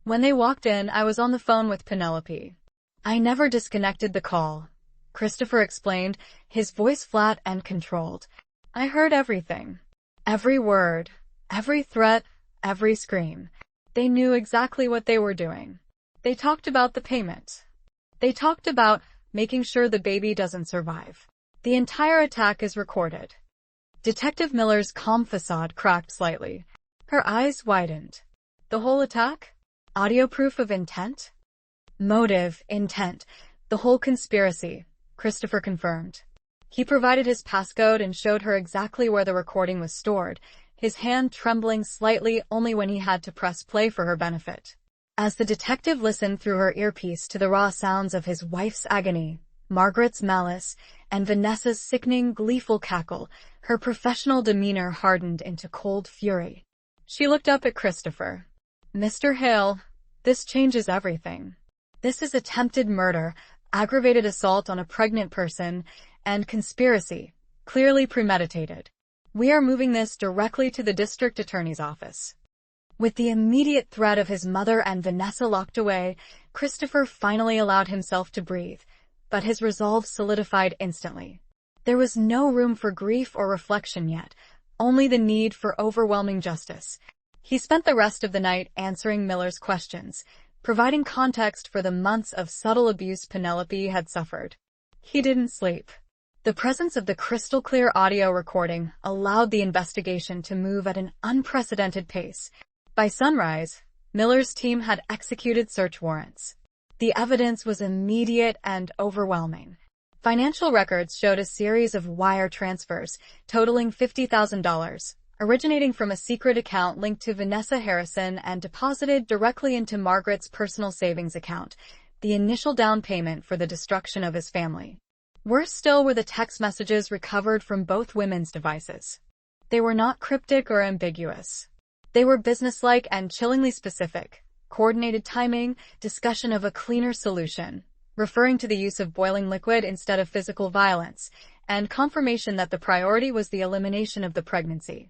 S1: "When they walked in, I was on the phone with Penelope. I never disconnected the call," Christopher explained, his voice flat and controlled. "I heard everything. Every word, every threat, every scream. They knew exactly what they were doing. They talked about the payment. They talked about making sure the baby doesn't survive. The entire attack is recorded." Detective Miller's calm facade cracked slightly. Her eyes widened. "The whole attack? Audio proof of intent?" "Motive, intent, the whole conspiracy," Christopher confirmed. He provided his passcode and showed her exactly where the recording was stored, his hand trembling slightly only when he had to press play for her benefit. As the detective listened through her earpiece to the raw sounds of his wife's agony, Margaret's malice, and Vanessa's sickening, gleeful cackle, her professional demeanor hardened into cold fury. She looked up at Christopher. "Mr. Hale, this changes everything. This is attempted murder, aggravated assault on a pregnant person, and conspiracy, clearly premeditated. We are moving this directly to the district attorney's office." With the immediate threat of his mother and Vanessa locked away, Christopher finally allowed himself to breathe, but his resolve solidified instantly. There was no room for grief or reflection yet, only the need for overwhelming justice. He spent the rest of the night answering Miller's questions, providing context for the months of subtle abuse Penelope had suffered. He didn't sleep. The presence of the crystal-clear audio recording allowed the investigation to move at an unprecedented pace. By sunrise, Miller's team had executed search warrants. The evidence was immediate and overwhelming. Financial records showed a series of wire transfers totaling $50,000, originating from a secret account linked to Vanessa Harrison and deposited directly into Margaret's personal savings account, the initial down payment for the destruction of his family. Worse still were the text messages recovered from both women's devices. They were not cryptic or ambiguous. They were businesslike and chillingly specific. Coordinated timing, discussion of a cleaner solution, referring to the use of boiling liquid instead of physical violence, and confirmation that the priority was the elimination of the pregnancy.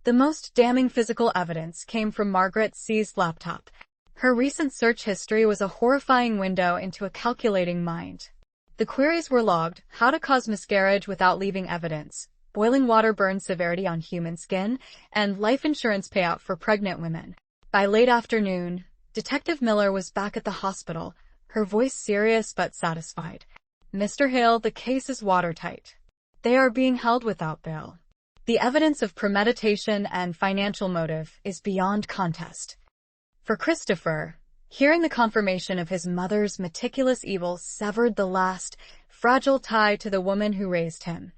S1: The most damning physical evidence came from Margaret's seized laptop. Her recent search history was a horrifying window into a calculating mind. The queries were logged: how to cause miscarriage without leaving evidence, boiling water burn severity on human skin, and life insurance payout for pregnant women. By late afternoon, Detective Miller was back at the hospital, her voice serious but satisfied. "Mr. Hale, the case is watertight. They are being held without bail. The evidence of premeditation and financial motive is beyond contest." For Christopher, hearing the confirmation of his mother's meticulous evil severed the last, fragile tie to the woman who raised him.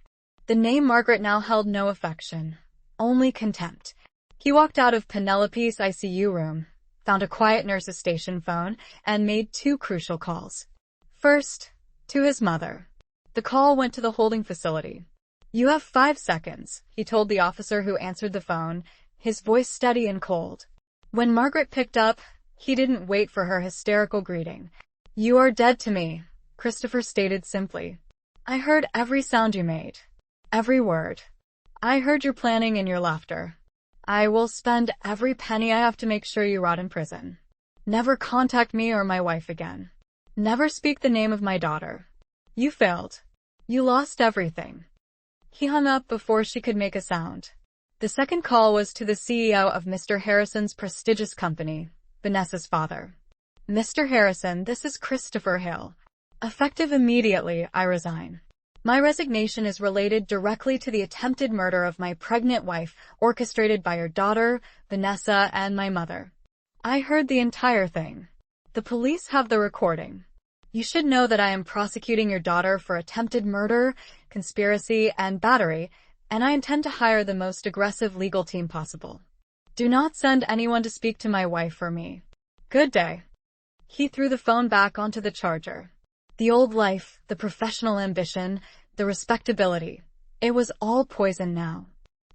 S1: The name Margaret now held no affection, only contempt. He walked out of Penelope's ICU room, found a quiet nurse's station phone, and made two crucial calls. First, to his mother. The call went to the holding facility. "You have 5 seconds," he told the officer who answered the phone, his voice steady and cold. When Margaret picked up, he didn't wait for her hysterical greeting. "You are dead to me," Christopher stated simply. "I heard every sound you made. Every word. I heard your planning and your laughter. I will spend every penny I have to make sure you rot in prison. Never contact me or my wife again. Never speak the name of my daughter. You failed. You lost everything." He hung up before she could make a sound. The second call was to the CEO of Mr. Harrison's prestigious company, Vanessa's father. "Mr. Harrison, this is Christopher Hale. Effective immediately, I resign. My resignation is related directly to the attempted murder of my pregnant wife, orchestrated by your daughter, Vanessa, and my mother. I heard the entire thing. The police have the recording. You should know that I am prosecuting your daughter for attempted murder, conspiracy, and battery, and I intend to hire the most aggressive legal team possible. Do not send anyone to speak to my wife or me. Good day." He threw the phone back onto the charger. The old life, the professional ambition, the respectability, it was all poison now.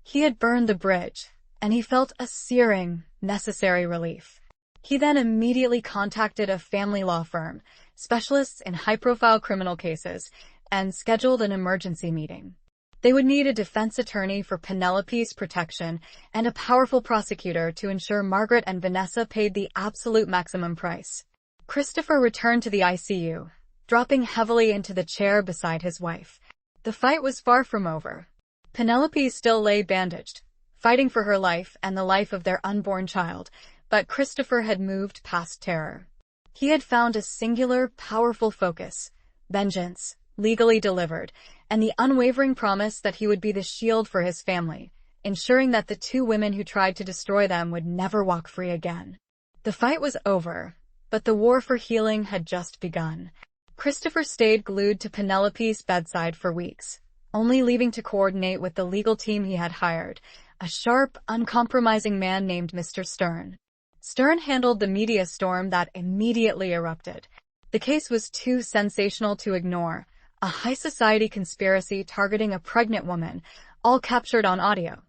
S1: He had burned the bridge, and he felt a searing, necessary relief. He then immediately contacted a family law firm, specialists in high-profile criminal cases, and scheduled an emergency meeting. They would need a defense attorney for Penelope's protection and a powerful prosecutor to ensure Margaret and Vanessa paid the absolute maximum price. Christopher returned to the ICU, dropping heavily into the chair beside his wife. The fight was far from over. Penelope still lay bandaged, fighting for her life and the life of their unborn child, but Christopher had moved past terror. He had found a singular, powerful focus: vengeance, legally delivered, and the unwavering promise that he would be the shield for his family, ensuring that the two women who tried to destroy them would never walk free again. The fight was over, but the war for healing had just begun. Christopher stayed glued to Penelope's bedside for weeks, only leaving to coordinate with the legal team he had hired, a sharp, uncompromising man named Mr. Stern. Stern handled the media storm that immediately erupted. The case was too sensational to ignore: a high-society conspiracy targeting a pregnant woman, all captured on audio.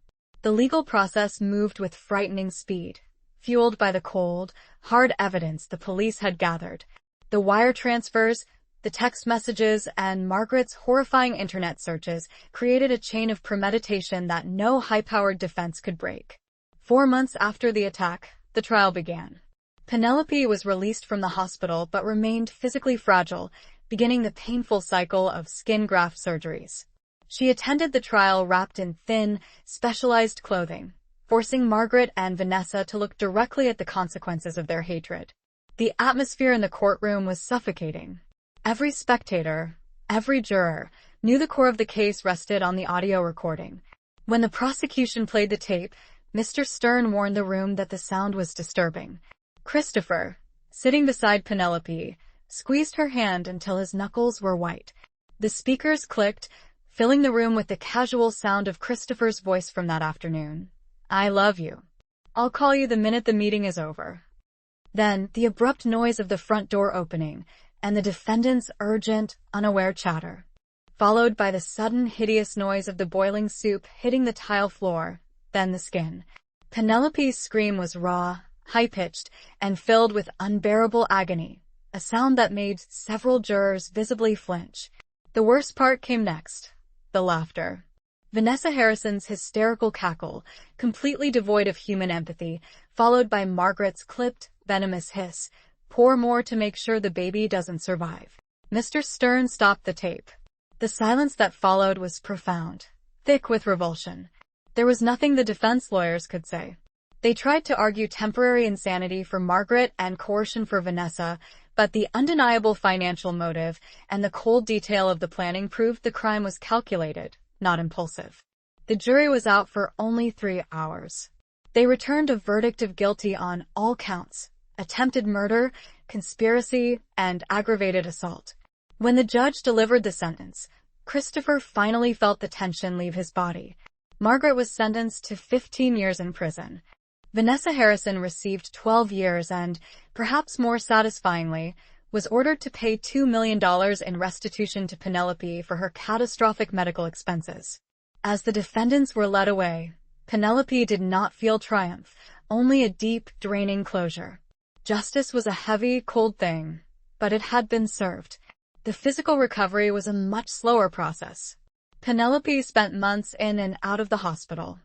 S1: The legal process moved with frightening speed, fueled by the cold, hard evidence the police had gathered. The wire transfers, the text messages, and Margaret's horrifying internet searches created a chain of premeditation that no high-powered defense could break. 4 months after the attack, the trial began. Penelope was released from the hospital but remained physically fragile, beginning the painful cycle of skin graft surgeries. She attended the trial wrapped in thin, specialized clothing, forcing Margaret and Vanessa to look directly at the consequences of their hatred. The atmosphere in the courtroom was suffocating. Every spectator, every juror, knew the core of the case rested on the audio recording. When the prosecution played the tape, Mr. Stern warned the room that the sound was disturbing. Christopher, sitting beside Penelope, squeezed her hand until his knuckles were white. The speakers clicked, filling the room with the casual sound of Christopher's voice from that afternoon. "I love you. I'll call you the minute the meeting is over." Then, the abrupt noise of the front door opening, and the defendant's urgent, unaware chatter, followed by the sudden, hideous noise of the boiling soup hitting the tile floor, then the skin. Penelope's scream was raw, high-pitched, and filled with unbearable agony, a sound that made several jurors visibly flinch. The worst part came next, the laughter. Vanessa Harrison's hysterical cackle, completely devoid of human empathy, followed by Margaret's clipped, venomous hiss, "Pour more to make sure the baby doesn't survive." Mr. Stern stopped the tape. The silence that followed was profound, thick with revulsion. There was nothing the defense lawyers could say. They tried to argue temporary insanity for Margaret and coercion for Vanessa, but the undeniable financial motive and the cold detail of the planning proved the crime was calculated, not impulsive. The jury was out for only 3 hours. They returned a verdict of guilty on all counts: attempted murder, conspiracy, and aggravated assault. When the judge delivered the sentence, Christopher finally felt the tension leave his body. Margaret was sentenced to 15 years in prison. Vanessa Harrison received 12 years and, perhaps more satisfyingly, was ordered to pay $2 million in restitution to Penelope for her catastrophic medical expenses. As the defendants were led away, Penelope did not feel triumph, only a deep, draining closure. Justice was a heavy, cold thing, but it had been served. The physical recovery was a much slower process. Penelope spent months in and out of the hospital.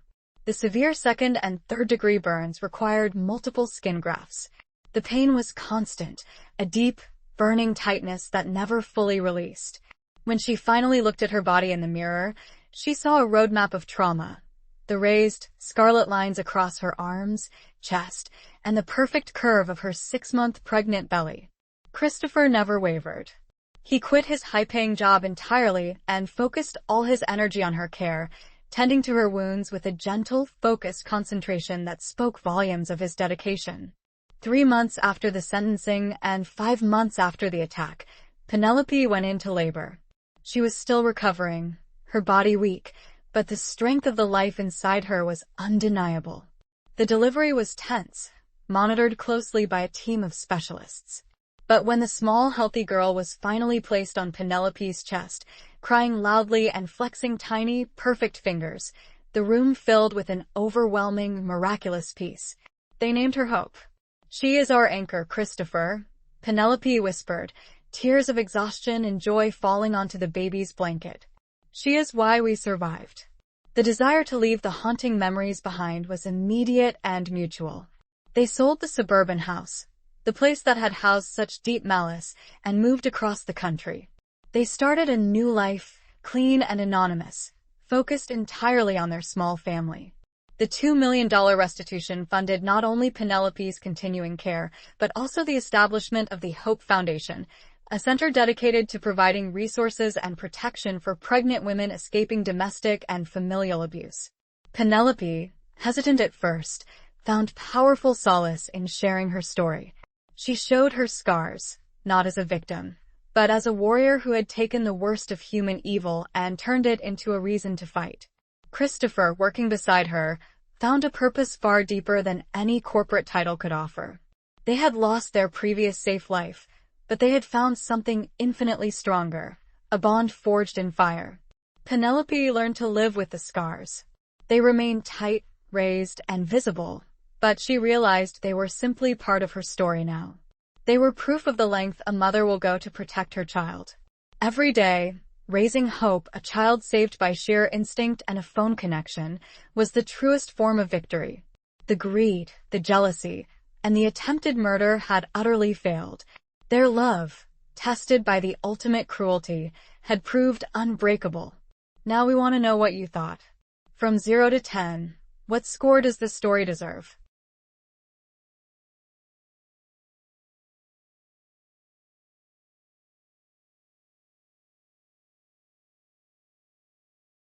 S1: The severe second and third-degree burns required multiple skin grafts. The pain was constant, a deep, burning tightness that never fully released. When she finally looked at her body in the mirror, she saw a roadmap of trauma: the raised, scarlet lines across her arms, chest, and the perfect curve of her 6-month pregnant belly. Christopher never wavered. He quit his high-paying job entirely and focused all his energy on her care, tending to her wounds with a gentle, focused concentration that spoke volumes of his dedication. 3 months after the sentencing and 5 months after the attack, Penelope went into labor. She was still recovering, her body weak, but the strength of the life inside her was undeniable. The delivery was tense, monitored closely by a team of specialists. But when the small, healthy girl was finally placed on Penelope's chest, crying loudly and flexing tiny, perfect fingers, the room filled with an overwhelming, miraculous peace. They named her Hope. "She is our anchor, Christopher," Penelope whispered, tears of exhaustion and joy falling onto the baby's blanket. "She is why we survived." The desire to leave the haunting memories behind was immediate and mutual. They sold the suburban house, the place that had housed such deep malice, and moved across the country. They started a new life, clean and anonymous, focused entirely on their small family. The $2 million restitution funded not only Penelope's continuing care, but also the establishment of the Hope Foundation, a center dedicated to providing resources and protection for pregnant women escaping domestic and familial abuse. Penelope, hesitant at first, found powerful solace in sharing her story. She showed her scars, not as a victim, but as a warrior who had taken the worst of human evil and turned it into a reason to fight. Christopher, working beside her, found a purpose far deeper than any corporate title could offer. They had lost their previous safe life, but they had found something infinitely stronger, a bond forged in fire. Penelope learned to live with the scars. They remained tight, raised, and visible, but she realized they were simply part of her story now. They were proof of the length a mother will go to protect her child. Every day, raising Hope, a child saved by sheer instinct and a phone connection, was the truest form of victory. The greed, the jealousy, and the attempted murder had utterly failed. Their love, tested by the ultimate cruelty, had proved unbreakable. Now we want to know what you thought. From 0 to 10, What score does this story deserve?